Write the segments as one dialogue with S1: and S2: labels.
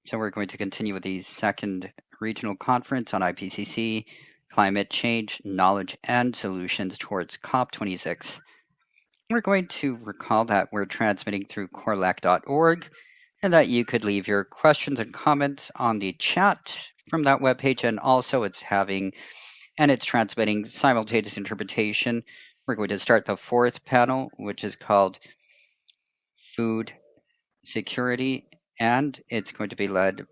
S1: So we're going to continue with the second regional conference on IPCC, climate change, knowledge, and solutions towards COP26. We're going to recall that we're transmitting through corelac.org and that you could leave your questions and comments on the chat from that webpage. And also it's transmitting simultaneous interpretation. We're going to start the fourth panel, which is called Food Security, and it's going to be led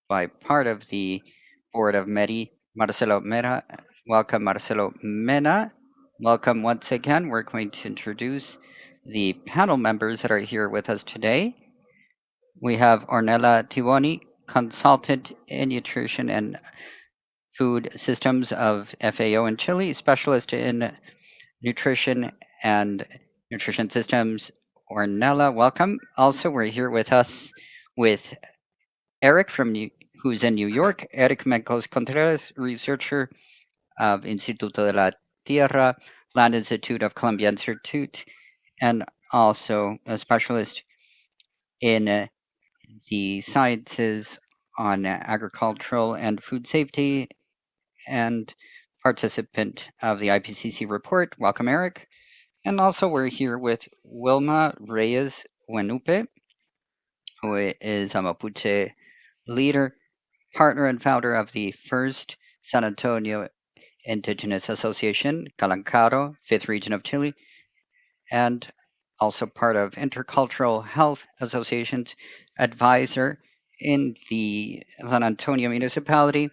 S1: by part of the board of MEDI, Marcelo Mena. Welcome, Marcelo Mena. Welcome once again. We're going to introduce the panel members that are here with us today. We have Ornella Tivoni, consultant in nutrition and food systems of FAO in Chile, specialist in nutrition and nutrition systems. Ornella, welcome. Also, we're here with us with Eric who's in New York. Eric Mencos Contreras, researcher of Instituto de la Tierra, Land Institute of Columbia Institute, and also a specialist in the sciences on agricultural and food safety and participant of the IPCC report. Welcome, Eric. And also we're here with Wilma Reyes Wenupe, who is a Mapuche leader, partner and founder of the first San Antonio Indigenous Association, Calancaro, 5th region of Chile, and also part of Intercultural Health Association's advisor in the San Antonio municipality,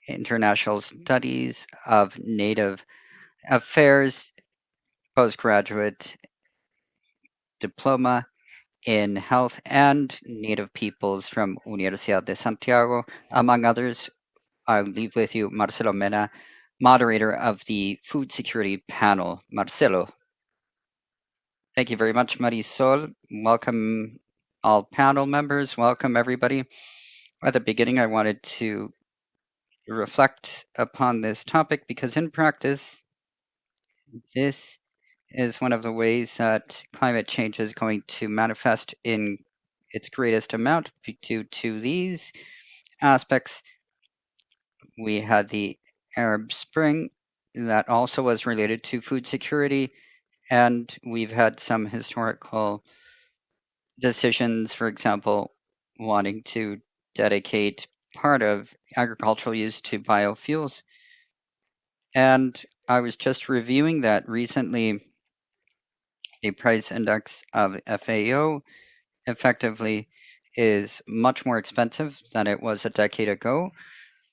S1: International Studies of Native Affairs, postgraduate diploma in health and native peoples from Universidad de Santiago, among others. I'll leave with you Marcelo Mena, moderator of the food security panel. Marcelo. Thank you very much, Marisol. Welcome all panel members. Welcome everybody. At the beginning, I wanted to reflect upon this topic because in practice, this is one of the ways that climate change is going to manifest in its greatest amount due to these aspects. We had the Arab Spring that also was related to food security, and we've had some historical decisions, for example, wanting to dedicate part of agricultural use to biofuels. And I was just reviewing that recently. The price index of FAO effectively is much more expensive than it was a decade ago.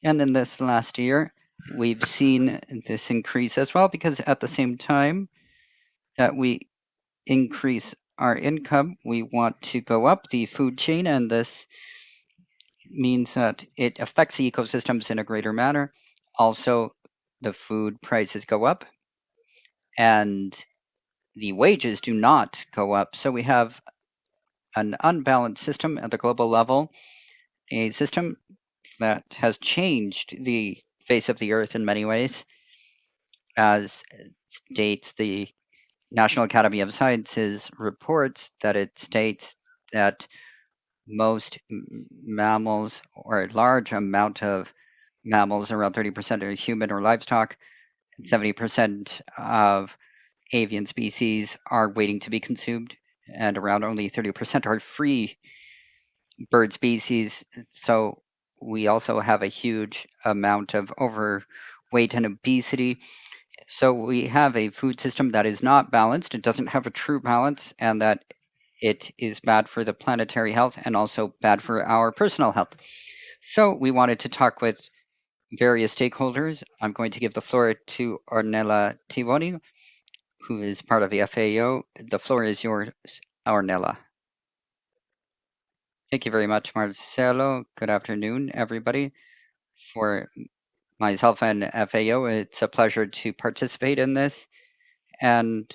S1: And in this last year, we've seen this increase as well because at the same time that we increase our income, we want to go up the food chain, and this means that it affects the ecosystems in a greater manner. Also, the food prices go up and the wages do not go up. So we have an unbalanced system at the global level, a system that has changed the face of the earth in many ways, as states the National Academy of Sciences reports that it states that most mammals, or a large amount of mammals, around 30% are human or livestock, 70% of avian species are waiting to be consumed, and around only 30% are free bird species. So we also have a huge amount of overweight and obesity. So we have a food system that is not balanced. It doesn't have a true balance, and that it is bad for the planetary health and also bad for our personal health. So we wanted to talk with various stakeholders. I'm going to give the floor to Ornella Tivoni, who is part of the FAO. The floor is yours, Ornella. Thank you very much, Marcelo. Good afternoon, everybody. For myself and FAO, it's a pleasure to participate in this, and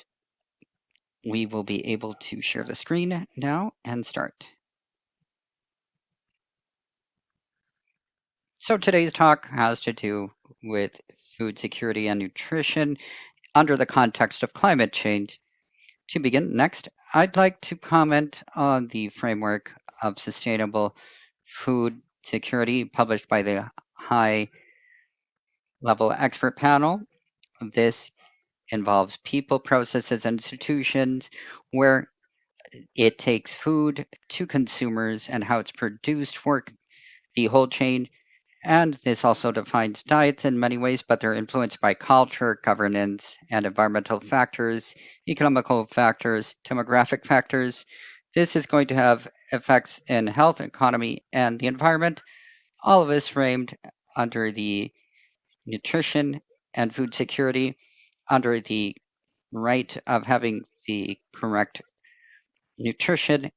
S1: we will be able to share the screen now and start. So today's talk has to do with food security and nutrition under the context of climate change. To begin, next, I'd like to comment on the framework of Sustainable Food Security, published by the High Level Expert Panel. This involves people, processes, and institutions where it takes food to consumers and how it's produced for the whole chain. And this also defines diets in many ways, but they're influenced by culture, governance, and environmental factors, economical factors, demographic factors. This is going to have effects in health, economy, and the environment, all of this framed under the nutrition and food security, under the right of having the correct nutrition.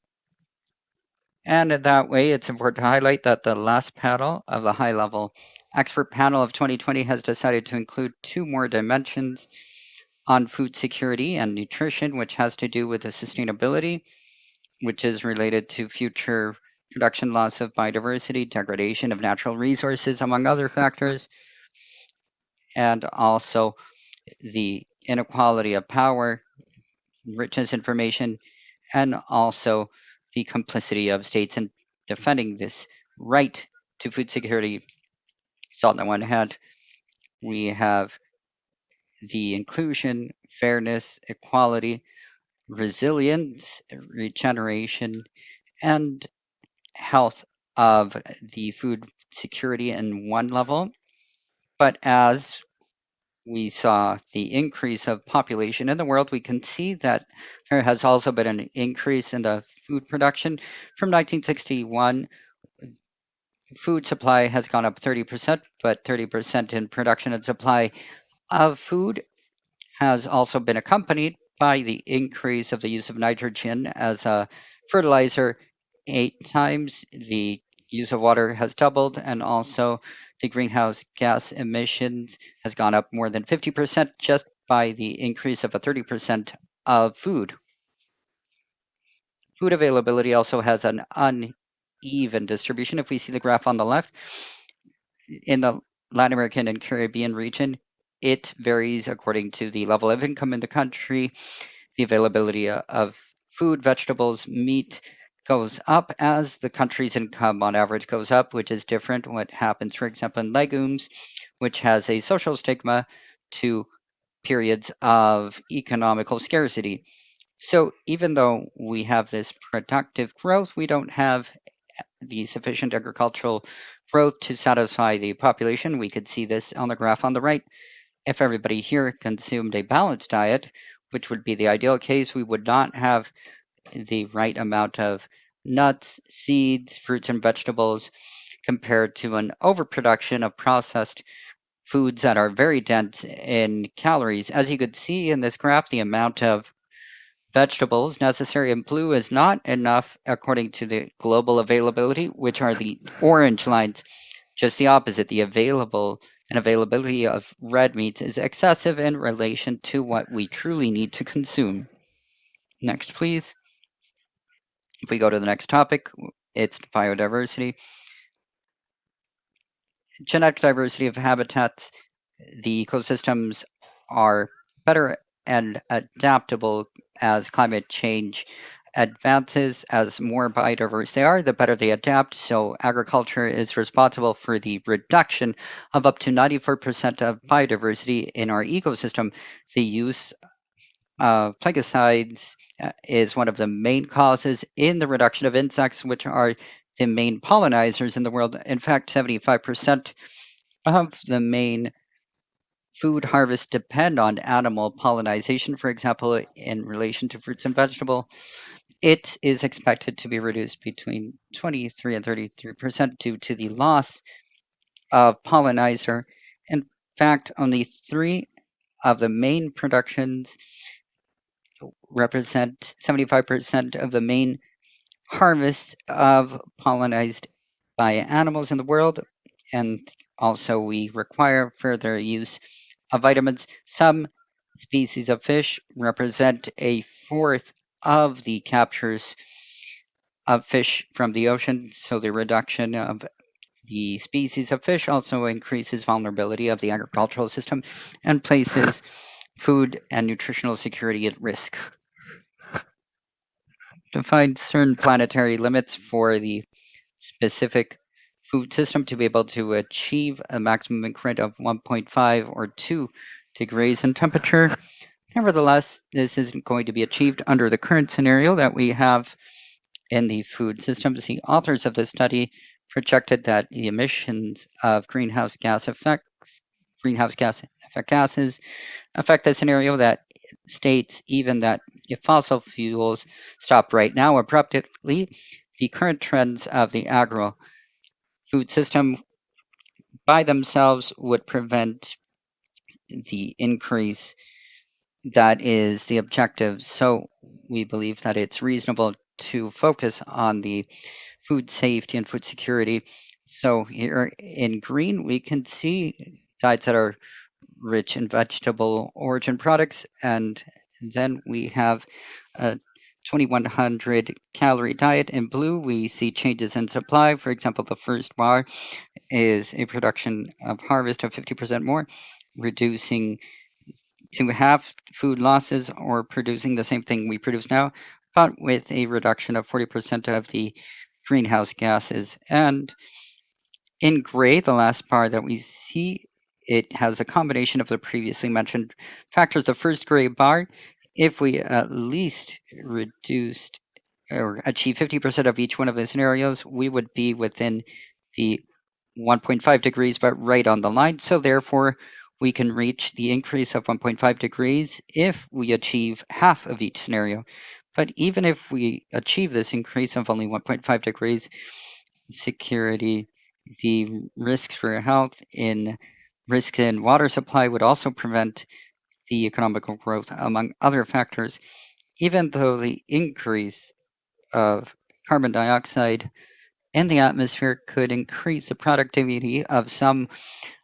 S1: And in that way, it's important to highlight that the last panel of the high level expert panel of 2020 has decided to include two more dimensions on food security and nutrition, which has to do with the sustainability, which is related to future production loss of biodiversity, degradation of natural resources, among other factors, and also the inequality of power, richness information, and also the complicity of states in defending this right to food security. So, on the one hand, we have the inclusion, fairness, equality, resilience, regeneration, and health of the food security in one level. But as we saw the increase of population in the world, we can see that there has also been an increase in the food production. From 1961, food supply has gone up 30%, but 30% in production and supply of food has also been accompanied by the increase of the use of nitrogen as a fertilizer. 8 times the use of water has doubled, and also the greenhouse gas emissions has gone up more than 50% just by the increase of a 30% of food. Food availability also has an uneven distribution. If we see the graph on the left, in the Latin American and Caribbean region, it varies according to the level of income in the country. The availability of food, vegetables, meat goes up as the country's income on average goes up, which is different what happens, for example, in legumes, which has a social stigma to periods of economical scarcity. So even though we have this productive growth, we don't have the sufficient agricultural growth to satisfy the population. We could see this on the graph on the right. If everybody here consumed a balanced diet, which would be the ideal case, we would not have the right amount of nuts, seeds, fruits, and vegetables compared to an overproduction of processed foods that are very dense in calories. As you could see in this graph, the amount of vegetables necessary in blue is not enough according to the global availability, which are the orange lines. Just the opposite, the availability of red meats is excessive in relation to what we truly need to consume. Next, please. If we go to the next topic, it's biodiversity. Genetic diversity of habitats, the ecosystems are better and adaptable as climate change advances. As more biodiverse they are, the better they adapt. So agriculture is responsible for the reduction of up to 94% of biodiversity in our ecosystem. The use of plaguicides is one of the main causes in the reduction of insects, which are the main pollinizers in the world. In fact, 75% of the main food harvests depend on animal pollination. For example, in relation to fruits and vegetables, it is expected to be reduced between 23 and 33% due to the loss of pollinizer. In fact, only three of the main productions represent 75% of the main harvests of pollinized by animals in the world. And also, we require further use of vitamins. Some species of fish represent a fourth of the captures of fish from the ocean. So, the reduction of the species of fish also increases vulnerability of the agricultural system and places food and nutritional security at risk. define certain planetary limits for the specific food system to be able to achieve a maximum increment of 1.5 or 2 degrees in temperature. Nevertheless, this isn't going to be achieved under the current scenario that we have in the food systems. The authors of the study projected that the emissions of greenhouse gas effect gases affect the scenario that states even that if fossil fuels stop right now abruptly, the current trends of the agro food system by themselves would prevent the increase that is the objective. So we believe that it's reasonable to focus on the food safety and food security. So here in green, we can see diets that are rich in vegetable origin products, and then we have a 2100 calorie diet. In blue, we see changes in supply. For example, the first bar is a production of harvest of 50% more, reducing to half food losses or producing the same thing we produce now, but with a reduction of 40% of the greenhouse gases. And in gray, the last bar that we see, it has a combination of the previously mentioned factors. The first gray bar, if we at least reduced or achieve 50% of each one of the scenarios, we would be within the 1.5 degrees, but right on the line. So therefore, we can reach the increase of 1.5 degrees if we achieve half of each scenario. But even if we achieve this increase of only 1.5 degrees, security, the risks for health in risks in water supply would also prevent the economical growth, among other factors, even though the increase of carbon dioxide in the atmosphere could increase the productivity of some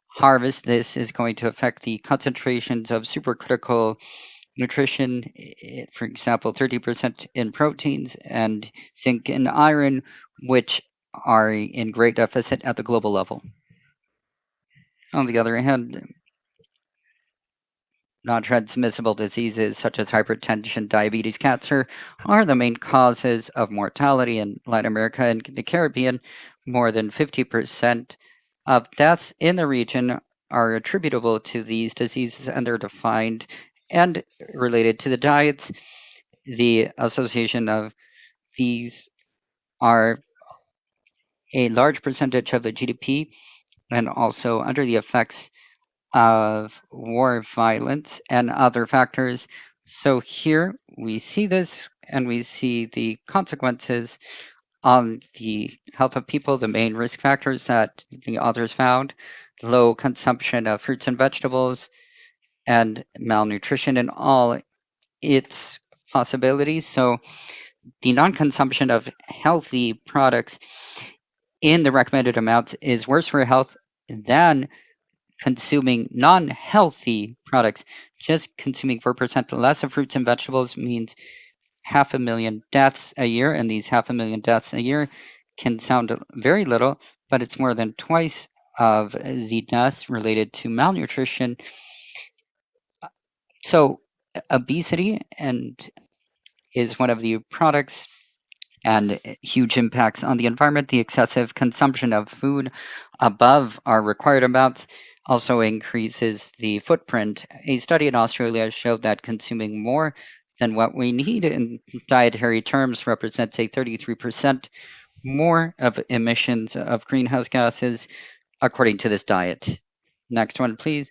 S1: harvests. This is going to affect the concentrations of supercritical nutrition, for example, 30% in proteins and zinc and iron, which are in great deficit at the global level. On the other hand, non-transmissible diseases such as hypertension, diabetes, cancer are the main causes of mortality in Latin America and the Caribbean. More than 50% of deaths in the region are attributable to these diseases, and they're defined and related to the diets. The association of these are a large percentage of the GDP and also under the effects of war violence and other factors. So here we see this and we see the consequences on the health of people, the main risk factors that the authors found: low consumption of fruits and vegetables, and malnutrition in all its possibilities. So the non consumption of healthy products in the recommended amounts is worse for health than consuming non-healthy products. Just consuming 4% less of fruits and vegetables means 500,000 deaths a year, and these 500,000 deaths a year can sound very little, but it's more than twice of the deaths related to malnutrition. So obesity and is one of the products and huge impacts on the environment. The excessive consumption of food above our required amounts also increases the footprint. A study in Australia showed that consuming more than what we need in dietary terms represents a 33% more of emissions of greenhouse gases according to this diet. Next one, please.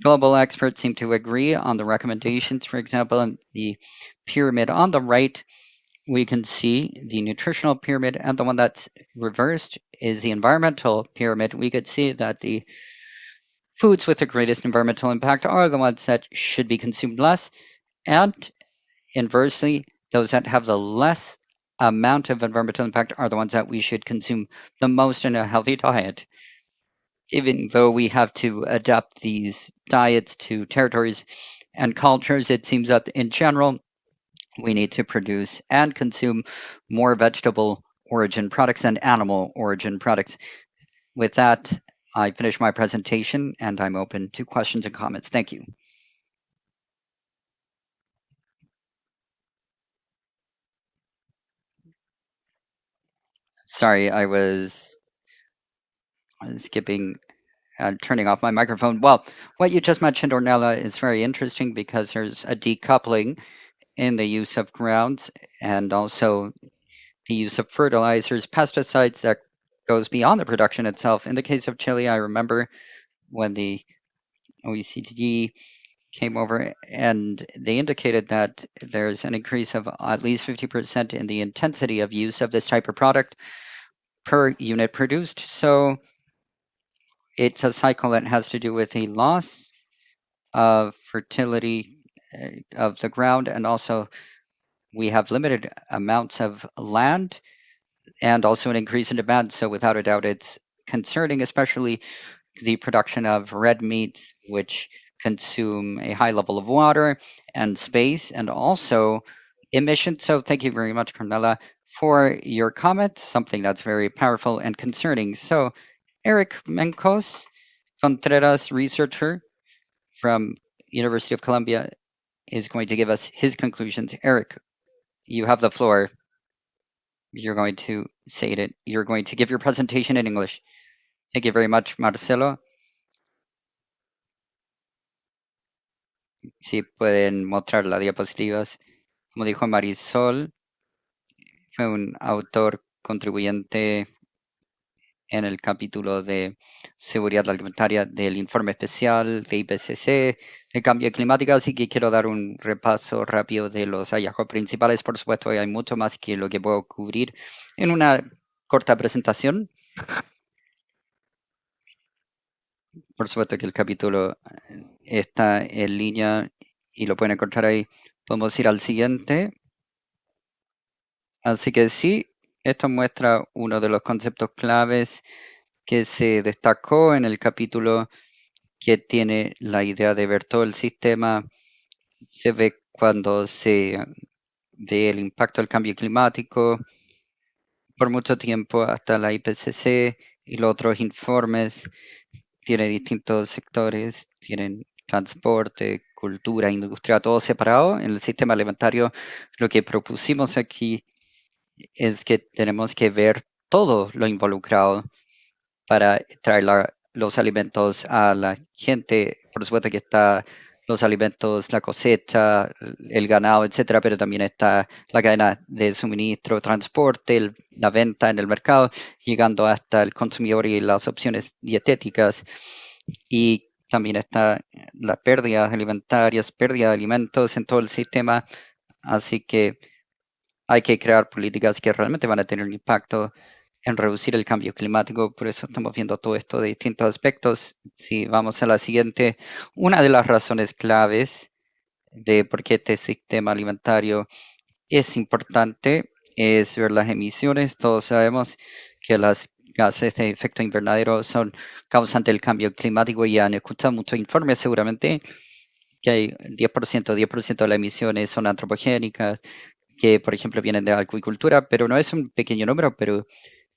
S1: Global experts seem to agree on the recommendations. For example, in the pyramid on the right, we can see the nutritional pyramid, and the one that's reversed is the environmental pyramid. We could see that the foods with the greatest environmental impact are the ones that should be consumed less, and inversely, those that have the less amount of environmental impact are the ones that we should consume the most in a healthy diet. Even though we have to adapt these diets to territories and cultures, it seems that in general, we need to produce and consume more vegetable origin products and animal origin products. With that, I finish my presentation and I'm open to questions and comments. Thank you. Sorry, I was skipping turning off my microphone. Well, what you just mentioned, Ornella, is very interesting because there's a decoupling in the use of grounds and also the use of fertilizers, pesticides that goes beyond the production itself. In the case of Chile, I remember when the OECD came over and they indicated that there's an increase of at least 50% in the intensity of use of this type of product per unit produced. So it's a cycle that has to do with a loss of fertility of the ground, and also we have limited amounts of land and also an increase in demand. So without a doubt, it's concerning, especially the production of red meats, which consume a high level of water and space, and also emissions. So thank you very much, Carmela, for your comments, something that's very powerful and concerning. So Eric Mencos Contreras, researcher from University of Columbia, is going to give us his conclusions. Eric, you have the floor. You're going to say it. You're going to give your presentation in English. Thank you very much, Marcelo. Si pueden mostrar las diapositivas. Como dijo Marisol, fue un autor contribuyente en el capítulo de seguridad alimentaria del informe especial de IPCC de cambio climático, así que quiero dar un repaso rápido de los hallazgos principales. Por supuesto, hay mucho más que lo que puedo cubrir en una corta presentación. Por supuesto que el capítulo está en línea y lo pueden encontrar ahí. Podemos ir al siguiente. Así que sí, esto muestra uno de los conceptos claves que se destacó en el capítulo, que tiene la idea de ver todo el sistema. Se ve cuando se ve el impacto del cambio climático por mucho tiempo hasta la IPCC y los otros informes. Tiene distintos sectores, tienen transporte, cultura, industria, todo separado. En el sistema alimentario, lo que propusimos aquí es que tenemos que ver todo lo involucrado para traer los alimentos a la gente. Por supuesto que está los alimentos, la cosecha, el ganado, etcétera, pero también está la cadena de suministro, transporte, la venta en el mercado, llegando hasta el consumidor y las opciones dietéticas. Y también está las pérdidas alimentarias, pérdida de alimentos en todo el sistema. Así que hay que crear políticas que realmente van a tener un impacto en reducir el cambio climático. Por eso estamos viendo todo esto de distintos aspectos. Si vamos a la siguiente, una de las razones claves de por qué este sistema alimentario es importante es ver las emisiones. Todos sabemos que las gases de efecto invernadero son causantes del cambio climático y han escuchado muchos informes seguramente que hay 10% de las emisiones son antropogénicas, que por ejemplo vienen de la acuicultura, pero no es un pequeño número, pero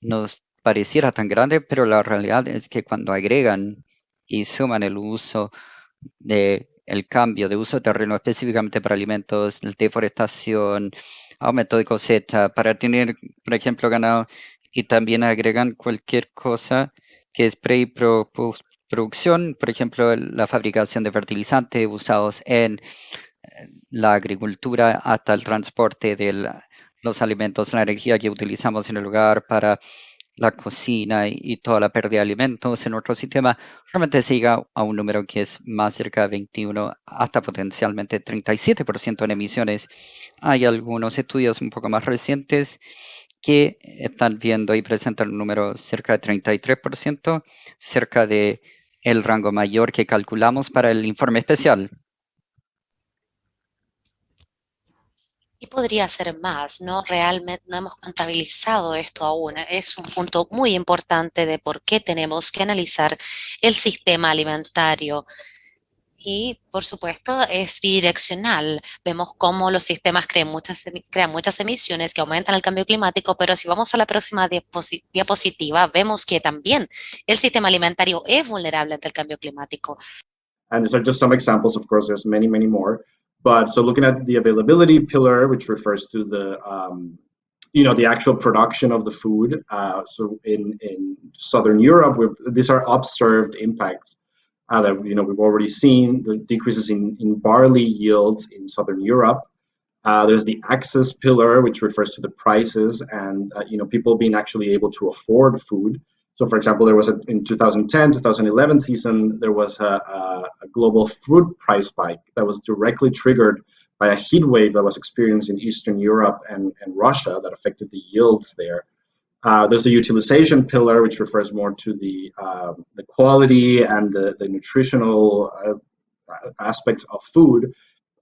S1: nos pareciera tan grande, pero la realidad es que cuando agregan y suman el uso de el cambio de uso de terreno específicamente para alimentos, deforestación, aumento de cosecha, para tener, por ejemplo, ganado, y también agregan cualquier cosa que es pre y producción, por ejemplo, la fabricación de fertilizantes usados en la agricultura hasta el transporte de los alimentos, la energía que utilizamos en el hogar para la cocina y toda la pérdida de alimentos en nuestro sistema, realmente se llega a un número que es más cerca de 21 hasta potencialmente 37% en emisiones. Hay algunos estudios un poco más recientes que están viendo y presentan un número cerca de 33%, cerca de el rango mayor que calculamos para el informe especial.
S2: Y podría ser más, ¿no? Realmente no hemos contabilizado esto aún. Es un punto muy importante de por qué tenemos que analizar el sistema alimentario. Y, por supuesto, es bidireccional. Vemos cómo los sistemas crean muchas emisiones que aumentan el cambio climático, pero si vamos a la próxima diapositiva, vemos que también el sistema alimentario es vulnerable ante el cambio climático.
S3: And these are just some examples. Of course, there's many more. But so looking at the availability pillar, which refers to the the actual production of the food. So in Southern Europe, these are observed impacts that we've already seen, the decreases in barley yields in Southern Europe. There's the access pillar, which refers to the prices and people being actually able to afford food. So, for example, there was in 2010, 2011 season, there was a global food price spike that was directly triggered by a heat wave that was experienced in Eastern Europe and Russia that affected the yields there. There's a utilization pillar, which refers more to the quality and the nutritional aspects of food.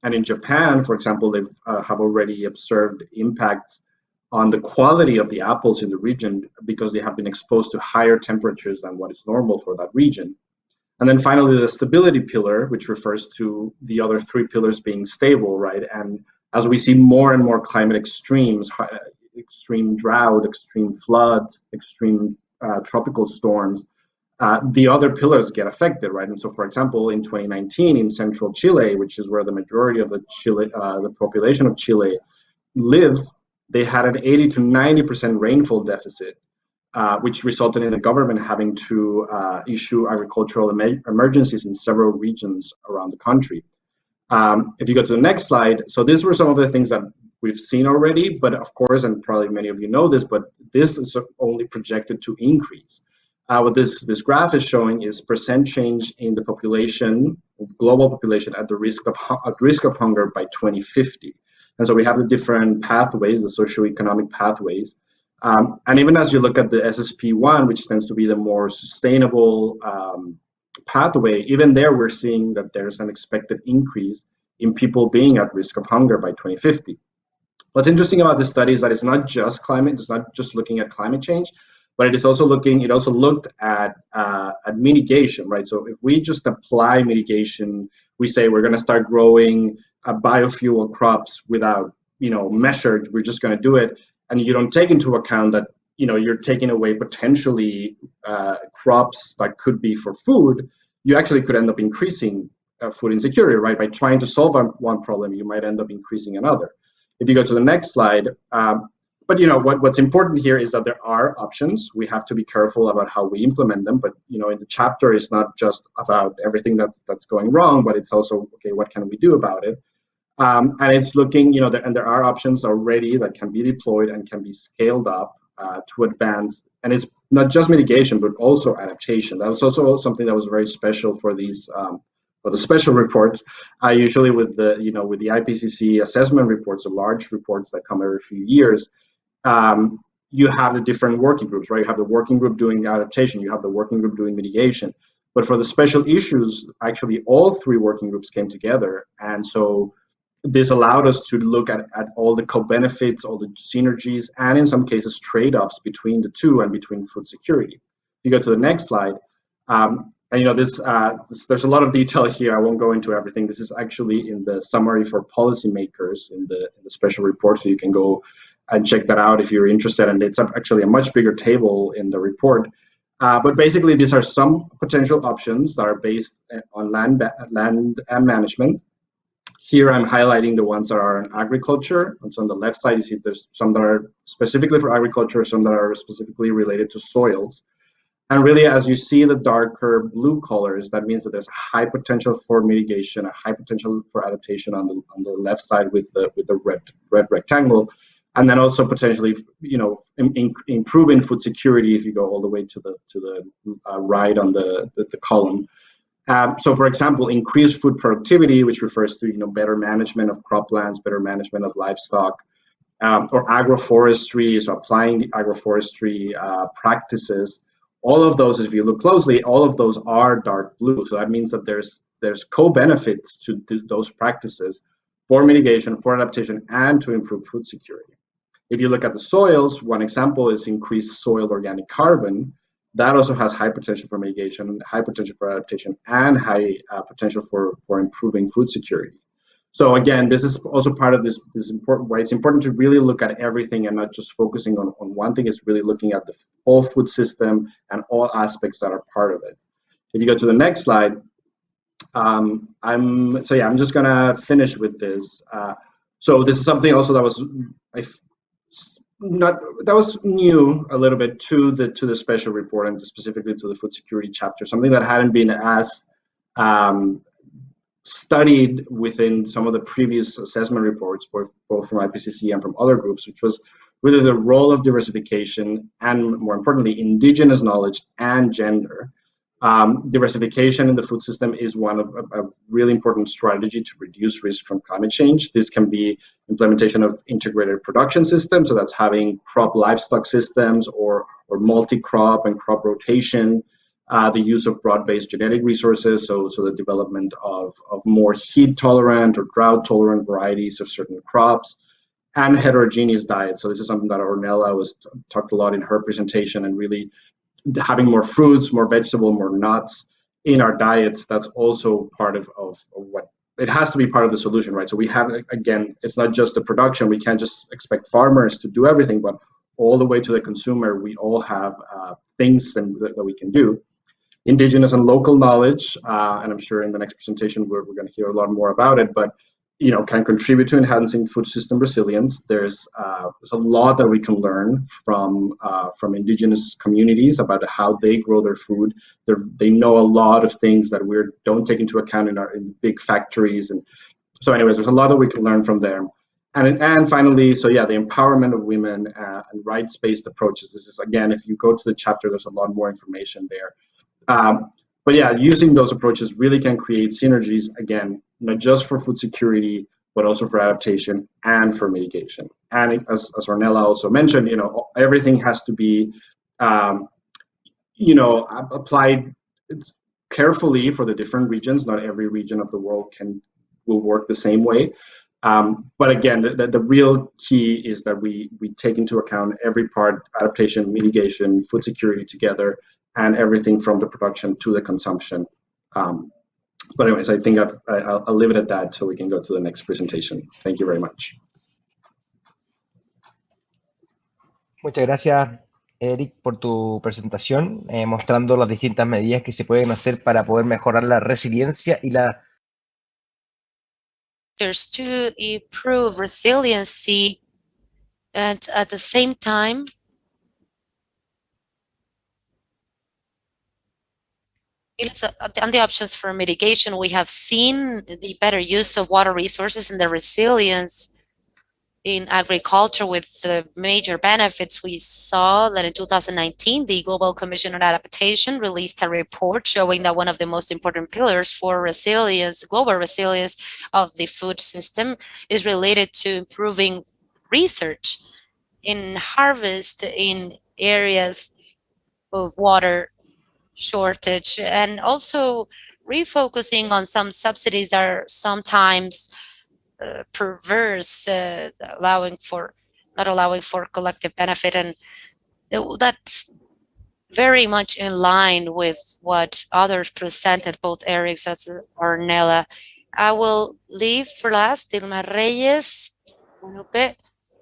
S3: And in Japan, for example, they have already observed impacts on the quality of the apples in the region because they have been exposed to higher temperatures than what is normal for that region. And then finally, the stability pillar, which refers to the other three pillars being stable, right? And as we see more and more climate extremes, extreme drought, extreme floods, extreme tropical storms, the other pillars get affected, right? And so, for example, in 2019, in central Chile, which is where the majority of the population of Chile lives, they had an 80 to 90% rainfall deficit, which resulted in the government having to issue agricultural emergencies in several regions around the country. If you go to the next slide, so these were some of the things that we've seen already, but of course, and probably many of you know this, but this is only projected to increase. What this graph is showing is percent change in the population, global population, at risk of hunger by 2050. And so we have the different pathways, the socioeconomic pathways. And even as you look at the SSP1, which tends to be the more sustainable pathway, even there we're seeing that there's an expected increase in people being at risk of hunger by 2050. What's interesting about this study is that it's not just climate, it's not just looking at climate change, but it also looked at mitigation, right? So if we just apply mitigation, we say we're going to start growing biofuel crops without, measured, we're just going to do it. And you don't take into account that, you're taking away potentially crops that could be for food. You actually could end up increasing food insecurity, right? By trying to solve one problem, you might end up increasing another. If you go to the next slide, but what's important here is that there are options. We have to be careful about how we implement them. But in the chapter, it's not just about everything that's going wrong, but it's also, okay, what can we do about it? And it's looking, and there are options already that can be deployed and can be scaled up to advance. And it's not just mitigation, but also adaptation. That was also something that was very special for these for the special reports. Usually with the IPCC assessment reports, the large reports that come every few years. You have the different working groups, right? You have the working group doing adaptation, you have the working group doing mitigation. But for the special issues, actually all three working groups came together. And so this allowed us to look at all the co-benefits, all the synergies, and in some cases, trade-offs between the two and between food security. You go to the next slide. And there's a lot of detail here. I won't go into everything. This is actually in the summary for policymakers in the special report, so you can go and check that out if you're interested. And it's actually a much bigger table in the report. But basically, these are some potential options that are based on land and management. Here, I'm highlighting the ones that are in agriculture. And so on the left side, you see there's some that are specifically for agriculture, some that are specifically related to soils. And really, as you see the darker blue colors, that means that there's high potential for mitigation, a high potential for adaptation on the left side with the red rectangle. And then also potentially, improving food security if you go all the way to the right on the column. So, for example, increased food productivity, which refers to better management of croplands, better management of livestock, or agroforestry, so applying the agroforestry practices. All of those, if you look closely, all of those are dark blue. So that means that there's co-benefits to those practices for mitigation, for adaptation, and to improve food security. If you look at the soils, one example is increased soil organic carbon. That also has high potential for mitigation, high potential for adaptation, and high potential for improving food security. So again, this is also part of this important why it's important to really look at everything and not just focusing on one thing. It's really looking at the whole food system and all aspects that are part of it. If you go to the next slide, I'm just gonna finish with this. So this is something also that was that was new a little bit to the special report and specifically to the food security chapter, something that hadn't been as studied within some of the previous assessment reports, both from IPCC and from other groups, which was really the role of diversification and, more importantly, indigenous knowledge and gender. Diversification in the food system is one of a really important strategy to reduce risk from climate change. This can be implementation of integrated production systems, so that's having crop livestock systems or multi-crop and crop rotation, the use of broad-based genetic resources, so the development of more heat-tolerant or drought-tolerant varieties of certain crops, and heterogeneous diets. So this is something that Ornella talked a lot in her presentation, and really having more fruits, more vegetables, more nuts in our diets. That's also part of what it has to be part of the solution, right? So we have, again, it's not just the production. We can't just expect farmers to do everything, but all the way to the consumer, we all have things that we can do. Indigenous and local knowledge, and I'm sure in the next presentation we're going to hear a lot more about it, but can contribute to enhancing food system resilience. There's a lot that we can learn from indigenous communities about how they grow their food. They know a lot of things that we don't take into account in big factories, and so anyways, there's a lot that we can learn from them. And finally, so yeah, the empowerment of women and rights-based approaches. This is, again, if you go to the chapter, there's a lot more information there. But yeah, using those approaches really can create synergies, again, not just for food security, but also for adaptation and for mitigation. And as Ornella also mentioned, everything has to be, applied carefully for the different regions. Not every region of the world will work the same way. But again, the real key is that we take into account every part: adaptation, mitigation, food security together, and everything from the production to the consumption. But anyways, I think I'll leave it at that so we can go to the next presentation. Thank you very much.
S4: Muchas gracias, Eric, por tu presentación, mostrando las distintas medidas que se pueden hacer para poder mejorar la resiliencia y la...
S2: There's to improve resiliency and at the same time on the options for mitigation, we have seen the better use of water resources and the resilience in agriculture with the major benefits. We saw that in 2019, the Global Commission on Adaptation released a report showing that one of the most important pillars for resilience, global resilience of the food system, is related to improving research in harvest in areas of water shortage, and also refocusing on some subsidies that are sometimes perverse, not allowing for collective benefit, and that's very much in line with what others presented, both Eric's as Ornella. I will leave for last Dilma Reyes.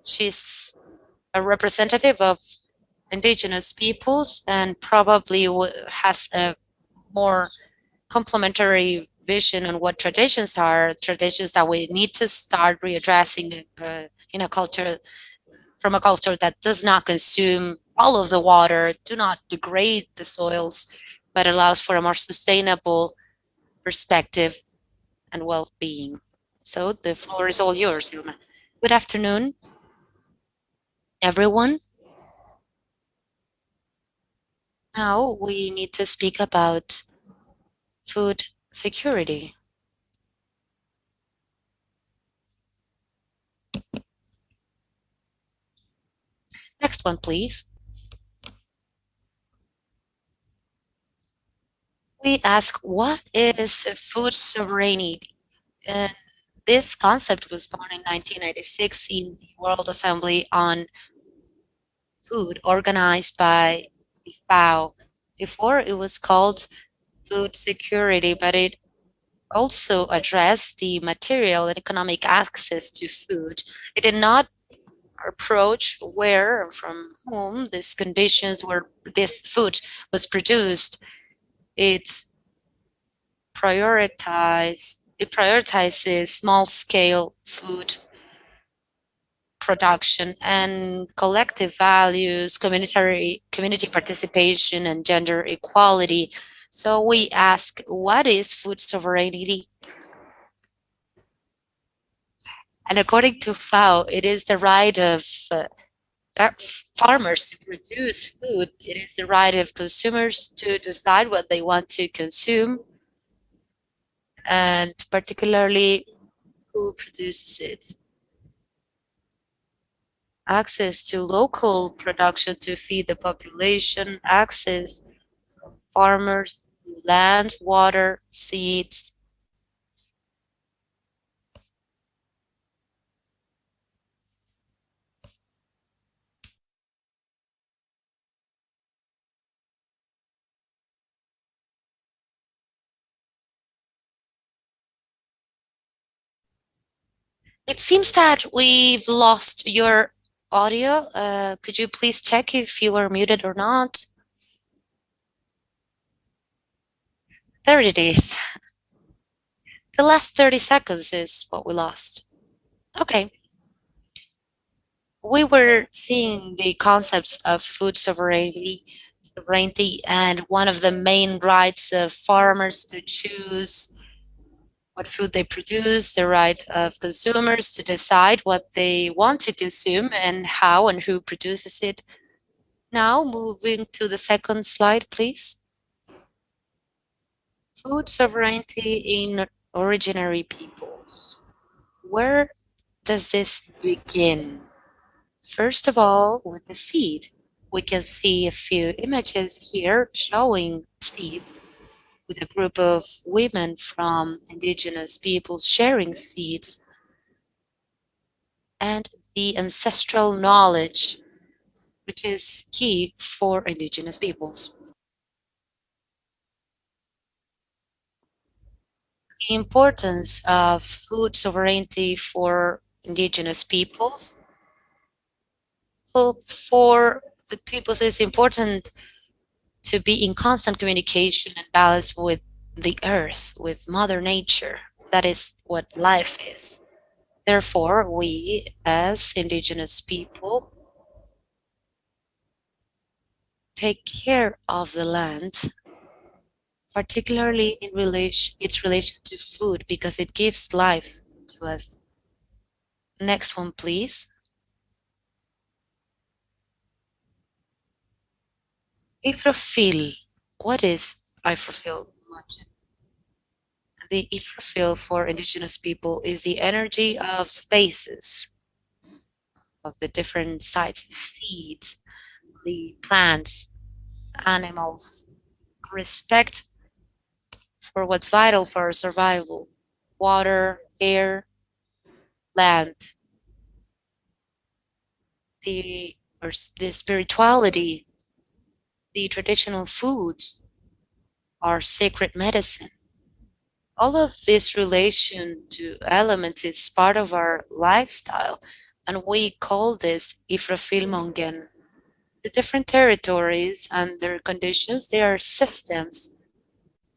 S2: She's a representative of indigenous peoples and probably has a more complementary vision on what traditions are, traditions that we need to start readdressing in a culture, from a culture that does not consume all of the water, do not degrade the soils, but allows for a more sustainable perspective and well-being. So the floor is all yours, Dilma. Good afternoon, everyone. Now we need to speak about food security. Next one, please. We ask, what is food sovereignty? This concept was born in 1996 in the World Assembly on Food, organized by the FAO. Before it was called food security, but it also addressed the material and economic access to food. It did not approach where or from whom these conditions where this food was produced. It prioritizes small-scale food production and collective values, community participation, and gender equality. So we ask, what is food sovereignty? And according to FAO, it is the right of farmers to produce food. It is the right of consumers to decide what they want to consume, and particularly who produces it. Access to local production to feed the population, access from farmers to land, water, seeds. It seems that we've lost your audio. Could you please check if you were muted or not? There it is. The last 30 seconds is what we lost. Okay. We were seeing the concepts of food sovereignty, and one of the main rights of farmers to choose what food they produce, the right of consumers to decide what they want to consume and how and who produces it. Now, moving to the second slide, please. Food sovereignty in originary peoples. Where does this begin? First of all, with the seed. We can see a few images here showing seed with a group of women from indigenous peoples sharing seeds and the ancestral knowledge, which is key for indigenous peoples. The importance of food sovereignty for indigenous peoples. Well, for the peoples, it's important to be in constant communication and balance with the earth, with Mother Nature. That is what life is. Therefore, we as indigenous people take care of the land, particularly in its relation to food, because it gives life to us. Next one, please. Ifrofil. What is Ifrofil? The Ifrofil for indigenous people is the energy of spaces, of the different sites, the seeds, the plants, animals, respect for what's vital for our survival, water, air, land, the spirituality, the traditional foods, our sacred medicine. All of this relation to elements is part of our lifestyle, and we call this Ifrafilmongen. The different territories and their conditions, they are systems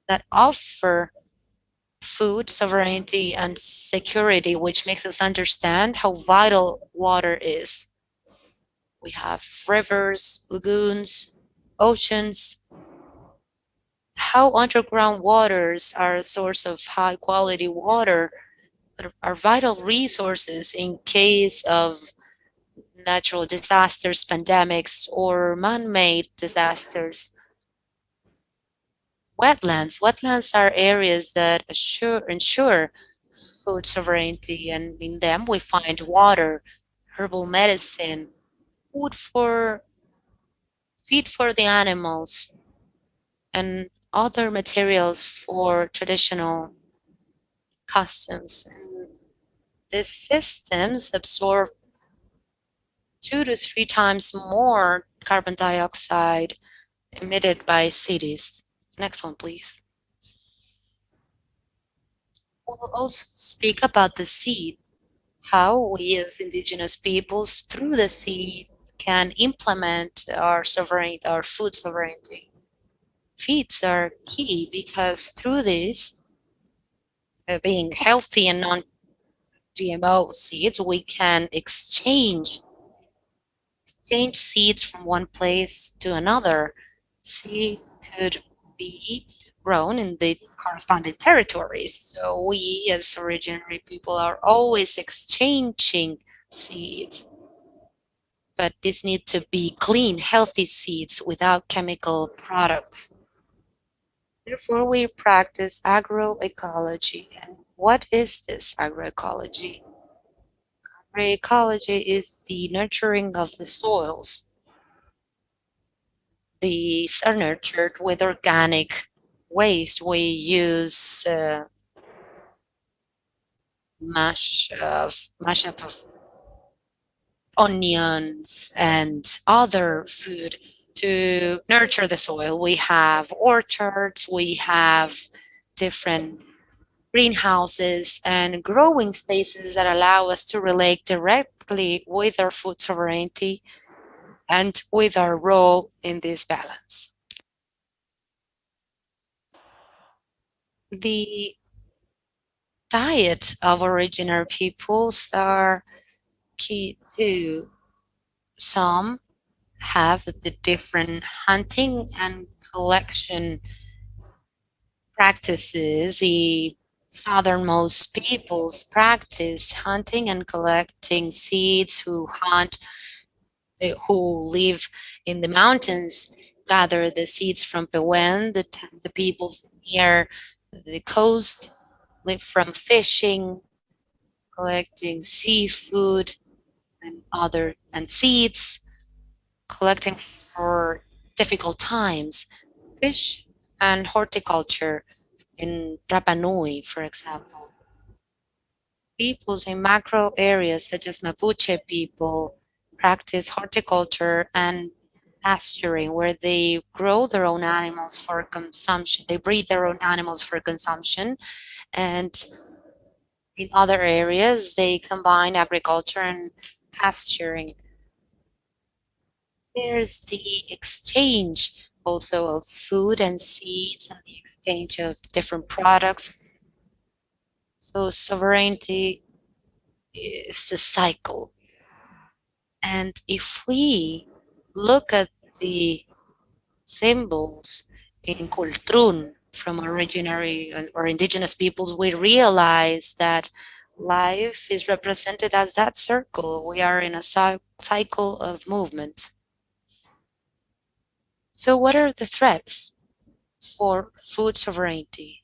S2: that offer food sovereignty and security, which makes us understand how vital water is. We have rivers, lagoons, oceans, how underground waters are a source of high quality water, are vital resources in case of natural disasters, pandemics, or man-made disasters. Wetlands. Wetlands are areas that ensure food sovereignty, and in them we find water, herbal medicine, feed for the animals, and other materials for traditional customs. And these systems absorb 2 to 3 times more carbon dioxide emitted by cities. Next one, please. We'll also speak about the seeds, how we as indigenous peoples through the seed can implement our food sovereignty. Feeds are key because through this, being healthy and GMO seeds, we can exchange seeds from one place to another. Seed could be grown in the corresponding territories. So we as originary people are always exchanging seeds. But these need to be clean, healthy seeds without chemical products. Therefore, we practice agroecology. And what is this agroecology? Agroecology is the nurturing of the soils. These are nurtured with organic waste. We use mashup of onions and other food to nurture the soil. We have orchards, we have different greenhouses and growing spaces that allow us to relate directly with our food sovereignty and with our role in this balance. The diet of originary peoples are key too. Some have the different hunting and collection practices. The southernmost peoples practice hunting and collecting seeds, who live in the mountains gather the seeds from Pehuen. The peoples near the coast live from fishing, collecting seafood and seeds, collecting for difficult times. Fish and horticulture in Rapa Nui, for example. Peoples in macro areas such as Mapuche people practice horticulture and pasturing, where they grow their own animals for consumption. They breed their own animals for consumption. And in other areas, they combine agriculture and pasturing. There's the exchange also of food and seeds and the exchange of different products. So sovereignty is the cycle. And if we look at the symbols in Kultrun from originary or indigenous peoples, we realize that life is represented as that circle. We are in a cycle of movement. So what are the threats for food sovereignty?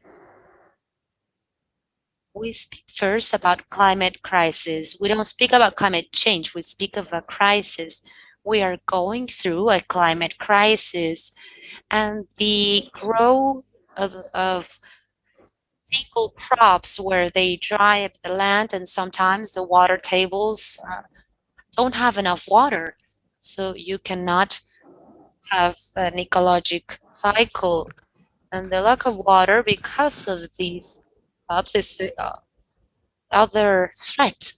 S2: We speak first about climate crisis. We don't speak about climate change. We speak of a crisis. We are going through a climate crisis, and the growth of single crops where they dry up the land, and sometimes the water tables don't have enough water. So you cannot have an ecologic cycle. And the lack of water because of these crops is the other threat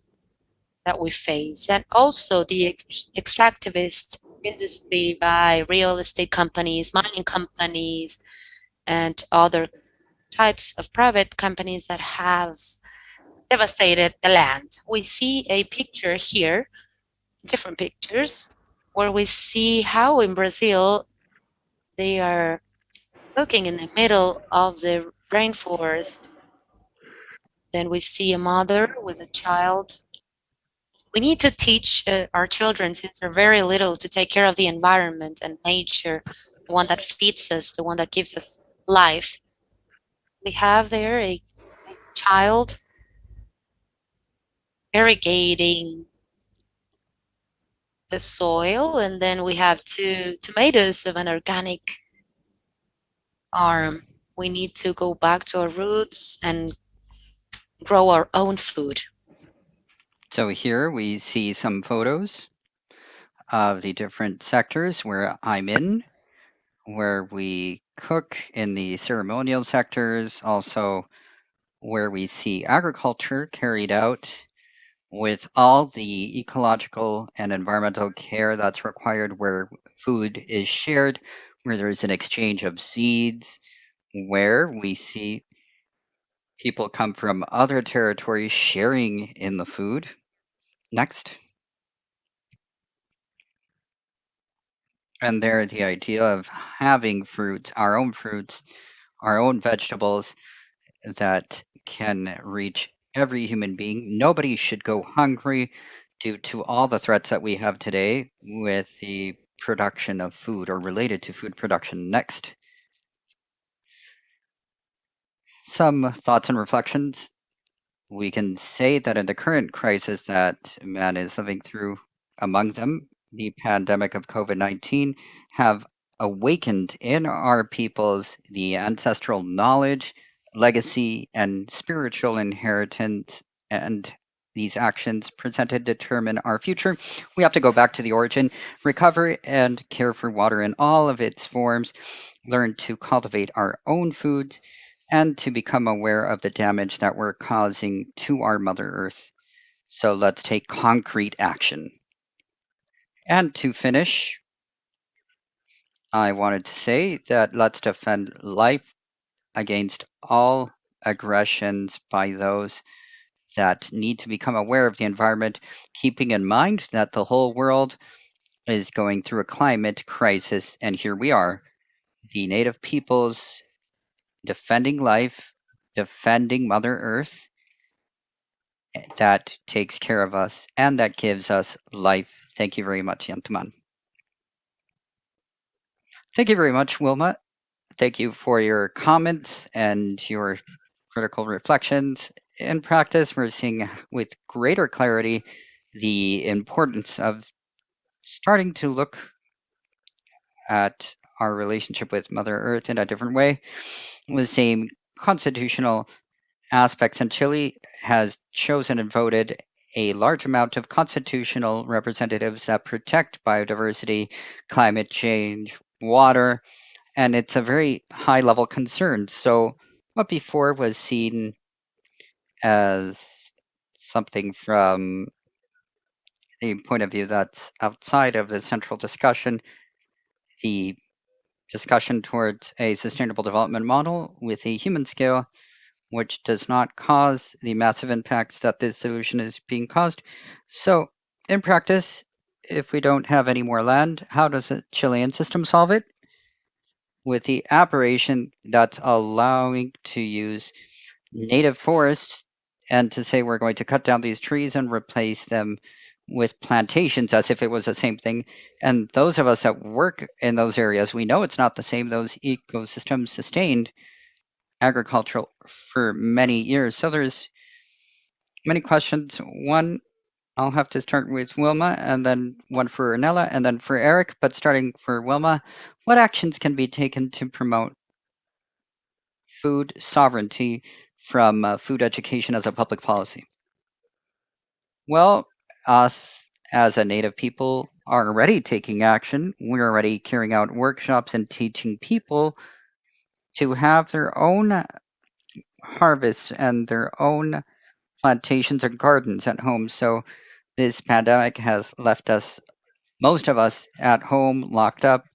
S2: that we face. And also the extractivist industry by real estate companies, mining companies, and other types of private companies that have devastated the land. We see a picture here, different pictures, where we see how in Brazil they are looking in the middle of the rainforest. Then we see a mother with a child. We need to teach our children since they're very little to take care of the environment and nature, the one that feeds us, the one that gives us life. We have there a child irrigating the soil, and then we have two tomatoes of an organic arm. We need to go back to our roots and grow our own food.
S1: So here we see some photos of the different sectors where I'm in, where we cook in the ceremonial sectors, also where we see agriculture carried out with all the ecological and environmental care that's required, where food is shared, where there's an exchange of seeds, where we see People come from other territories sharing in the food. Next. And there, the idea of having fruits, our own vegetables that can reach every human being. Nobody should go hungry due to all the threats that we have today with the production of food or related to food production. Next. Some thoughts and reflections. We can say that in the current crisis that man is living through, among them, the pandemic of COVID-19, have awakened in our peoples the ancestral knowledge, legacy, and spiritual inheritance, and these actions presented determine our future. We have to go back to the origin, recover and care for water in all of its forms, learn to cultivate our own foods, and to become aware of the damage that we're causing to our Mother Earth. So let's take concrete action. And to finish, I wanted to say that let's defend life against all aggressions by those that need to become aware of the environment, keeping in mind that the whole world is going through a climate crisis, and here we are, the native peoples defending life, defending Mother Earth, that takes care of us and that gives us life. Thank you very much, Yantaman. Thank you very much, Wilma. Thank you for your comments and your critical reflections. In practice, we're seeing with greater clarity the importance of starting to look at our relationship with Mother Earth in a different way. The same constitutional aspects, and Chile has chosen and voted a large amount of constitutional representatives that protect biodiversity, climate change, water, and it's a very high level concern. So, what before was seen as something from the point of view that's outside of the central discussion, the discussion towards a sustainable development model with a human scale which does not cause the massive impacts that this solution is being caused. So, in practice, if we don't have any more land, how does the Chilean system solve it? With the operation that's allowing to use native forests and to say we're going to cut down these trees and replace them with plantations as if it was the same thing. And those of us that work in those areas, we know it's not the same. Those ecosystems sustained agriculture for many years. So there's many questions. One, I'll have to start with Wilma, and then one for Nella, and then for Eric. But starting for Wilma, what actions can be taken to promote food sovereignty from food education as a public policy? Well, us as a Native people are already taking action. We're already carrying out workshops and teaching people to have their own harvests and their own plantations and gardens at home. So this pandemic has left us, most of us, at home, locked up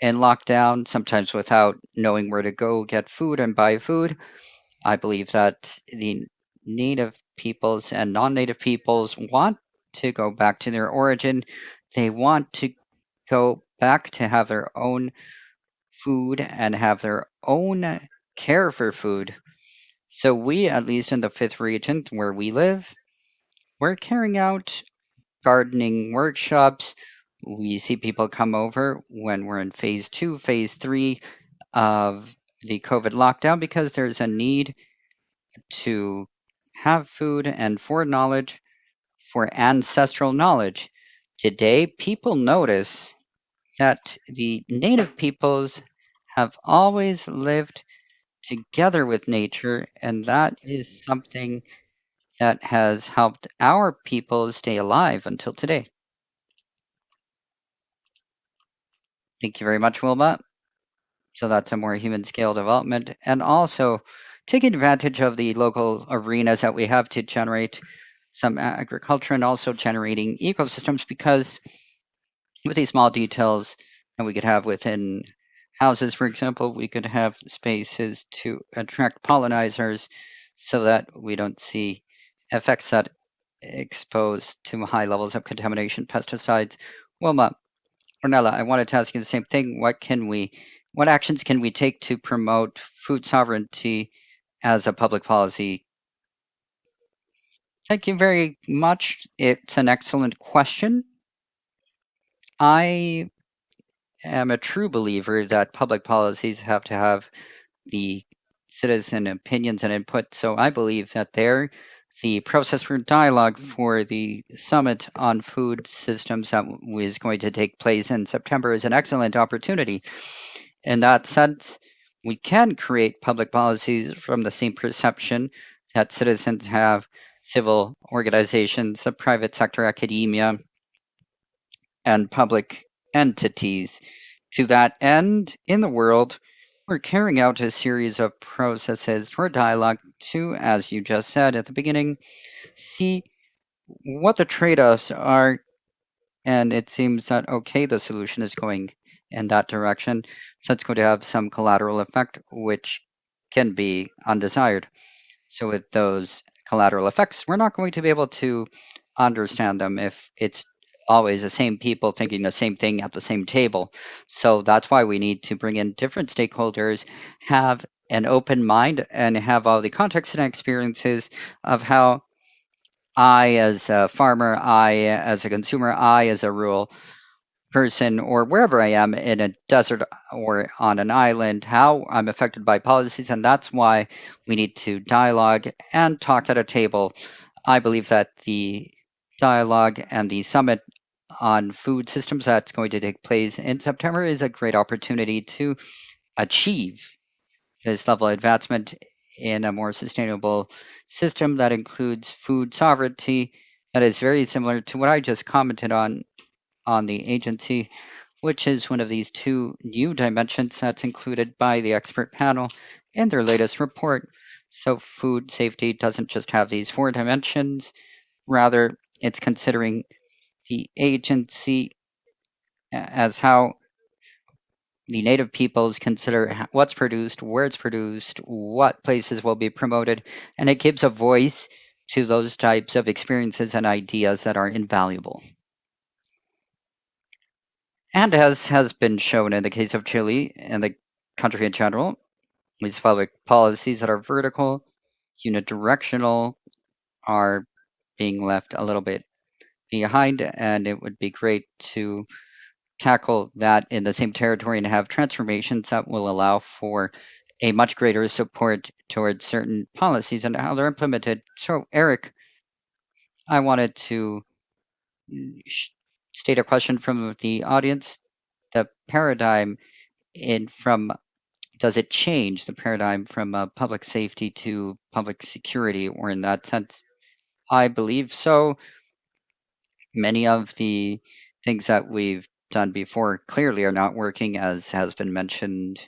S1: in lockdown, sometimes without knowing where to go get food and buy food. I believe that the native peoples and non-native peoples want to go back to their origin. They want to go back to have their own food and have their own care for food. So we, at least in the fifth region where we live, we're carrying out gardening workshops. We see people come over when we're in phase 2, phase 3 of the COVID lockdown because there's a need to have food and for knowledge, for ancestral knowledge. Today, people notice that the native peoples have always lived together with nature, and that is something that has helped our people stay alive until today. Thank you very much, Wilma. So that's a more human scale development, and also taking advantage of the local arenas that we have to generate some agriculture and also generating ecosystems, because with these small details that we could have within houses, for example, we could have spaces to attract pollinizers so that we don't see effects that expose to high levels of contamination, pesticides. Wilma, Ornella, I wanted to ask you the same thing. What actions can we take to promote food sovereignty as a public policy? Thank you very much. It's an excellent question. I am a true believer that public policies have to have the citizen opinions and input. So I believe that the process for dialogue for the summit on food systems that is going to take place in September is an excellent opportunity. In that sense, we can create public policies from the same perception that citizens have, civil organizations, the private sector, academia, and public entities. To that end, in the world, we're carrying out a series of processes for dialogue to, as you just said at the beginning, see what the trade-offs are. And it seems that, okay, the solution is going in that direction. So it's going to have some collateral effect, which can be undesired. So with those collateral effects, we're not going to be able to understand them if it's always the same people thinking the same thing at the same table. So that's why we need to bring in different stakeholders, have an open mind, and have all the context and experiences of how I, as a farmer, I, as a consumer, I, as a rural person, or wherever I am in a desert or on an island, how I'm affected by policies. And that's why we need to dialogue and talk at a table. I believe that the dialogue and the summit on food systems that's going to take place in September is a great opportunity to achieve this level of advancement in a more sustainable system that includes food sovereignty that is very similar to what I just commented on the agency, which is one of these two new dimensions that's included by the expert panel in their latest report. So food safety doesn't just have these four dimensions, rather it's considering the agency as how the native peoples consider what's produced, where it's produced, what places will be promoted, and it gives a voice to those types of experiences and ideas that are invaluable. And as has been shown in the case of Chile and the country in general, these public policies that are vertical, unidirectional, are being left a little bit behind, and it would be great to tackle that in the same territory and have transformations that will allow for a much greater support towards certain policies and how they're implemented. So, Eric, I wanted to state a question from the audience. The paradigm from does it change the paradigm from public safety to public security, or in that sense? I believe so. Many of the things that we've done before clearly are not working, as has been mentioned.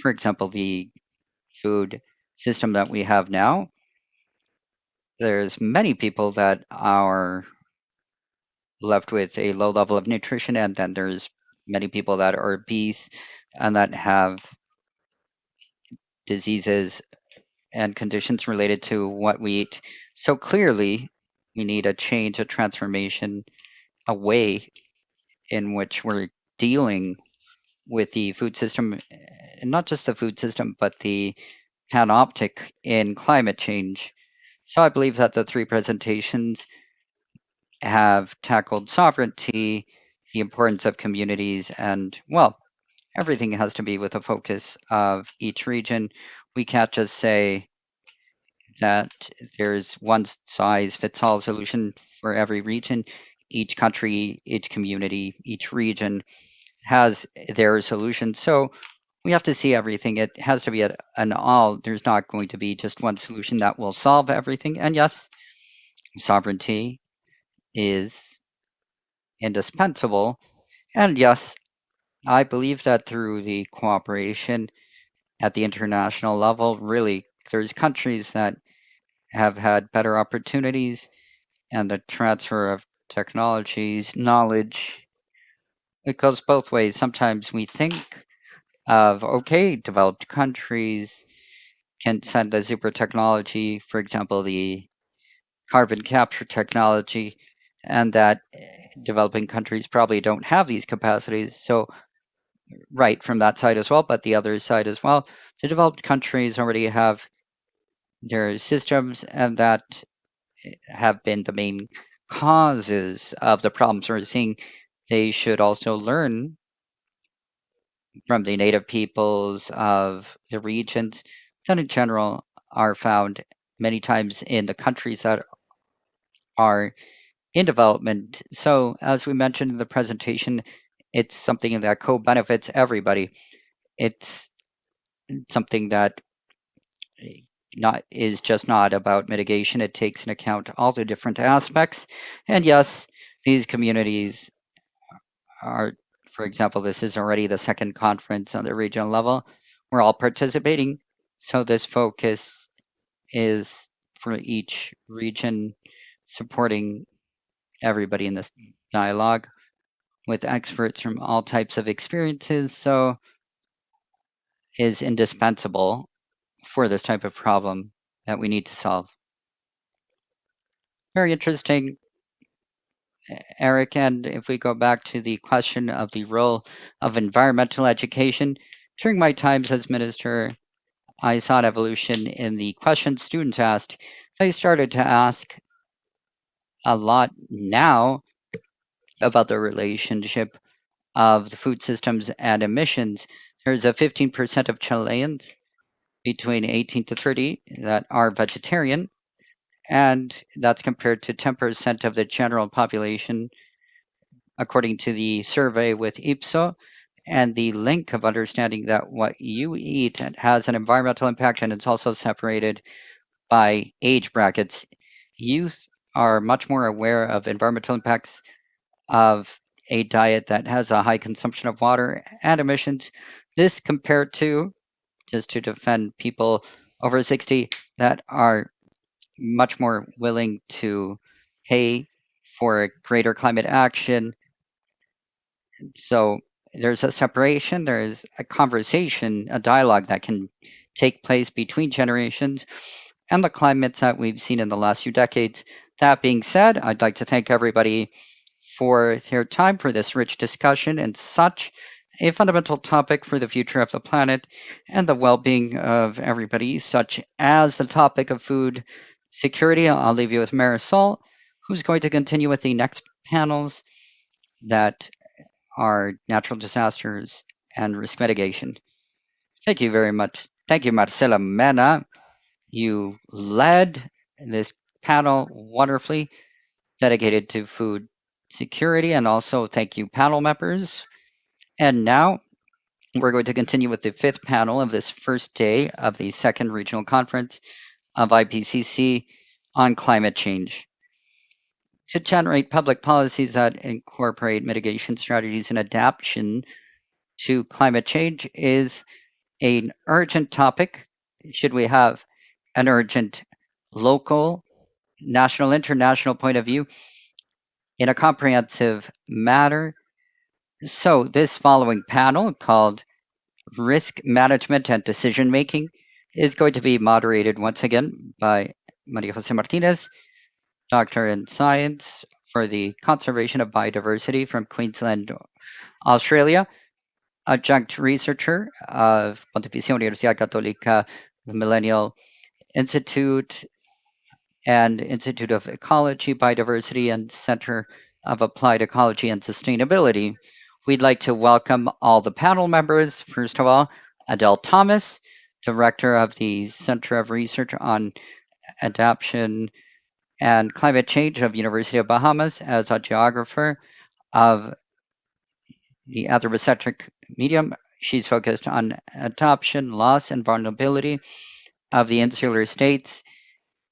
S1: For example, the food system that we have now, there's many people that are left with a low level of nutrition, and then there's many people that are obese and that have diseases and conditions related to what we eat. So clearly, we need a change, a transformation, a way in which we're dealing with the food system, and not just the food system, but the panoptic in climate change. So I believe that the three presentations have tackled sovereignty, the importance of communities, and, well, everything has to be with a focus of each region. We can't just say that there's one size fits all solution for every region. Each country, each community, each region has their solution. So we have to see everything. It has to be an all. There's not going to be just one solution that will solve everything. And yes, sovereignty is indispensable. And yes, I believe that through the cooperation at the international level, really, there's countries that have had better opportunities and the transfer of technologies, knowledge. It goes both ways. Sometimes we think of, okay, developed countries can send the super technology, for example, the carbon capture technology, and that developing countries probably don't have these capacities. So, right from that side as well, but the other side as well, the developed countries already have their systems, and that have been the main causes of the problems we're seeing. They should also learn from the native peoples of the regions that in general are found many times in the countries that are in development. So, as we mentioned in the presentation, it's something that co-benefits everybody. It's something that not is just not about mitigation. It takes into account all the different aspects. And yes, these communities are, for example, this is already the second conference on the regional level. We're all participating. So this focus is for each region supporting everybody in this dialogue with experts from all types of experiences. So is indispensable for this type of problem that we need to solve. Very interesting, Eric. And if we go back to the question of the role of environmental education, during my times as minister, I saw an evolution in the questions students asked. They started to ask a lot now about the relationship of the food systems and emissions. There's a 15% of Chileans between 18 to 30 that are vegetarian, and that's compared to 10% of the general population, according to the survey with IPSO. And the link of understanding that what you eat has an environmental impact, and it's also separated by age brackets. Youth are much more aware of environmental impacts of a diet that has a high consumption of water and emissions. This compared to, just to defend people over 60 that are much more willing to pay for greater climate action. So there's a separation, there's a conversation, a dialogue that can take place between generations and the climates that we've seen in the last few decades. That being said, I'd like to thank everybody for their time for this rich discussion and such a fundamental topic for the future of the planet and the well-being of everybody, such as the topic of food security. I'll leave you with Marisol, who's going to continue with the next panels that are natural disasters and risk mitigation. Thank you very much. Thank you, Marcela Mena. You led this panel wonderfully, dedicated to food security, and also thank you, panel members. And now we're going to continue with the fifth panel of this first day of the second regional conference of IPCC on climate change. To generate public policies that incorporate mitigation strategies and adaptation to climate change is an urgent topic. Should we have an urgent local, national, international point of view in a comprehensive manner? So this following panel, called Risk Management and Decision Making, is going to be moderated once again by Maria Jose Martinez, Doctor in Science for the Conservation of Biodiversity from Queensland, Australia, adjunct researcher of Pontificia Universidad Católica Millennial Institute and Institute of Ecology, Biodiversity, and Center of Applied Ecology and Sustainability. We'd like to welcome all the panel members. First of all, Adele Thomas, Director of the Center of Research on Adaptation and Climate Change of University of Bahamas, as a geographer of the anthropocentric medium. She's focused on adoption, loss, and vulnerability of the insular states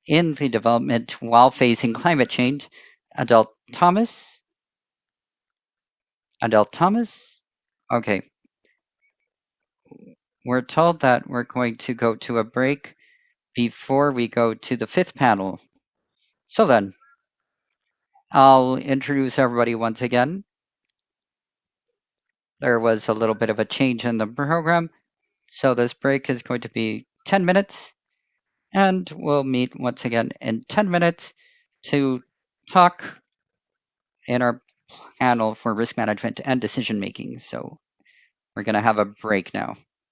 S1: in the development while facing climate change. Adele Thomas? Adele Thomas? Okay. We're told that we're going to go to a break before we go to the fifth panel. So then, I'll introduce everybody once again. There was a little bit of a change in the program, so this break is going to be 10 minutes. And we'll meet once again in 10 minutes to talk in our panel for risk management and decision making. So we're going to have a break now.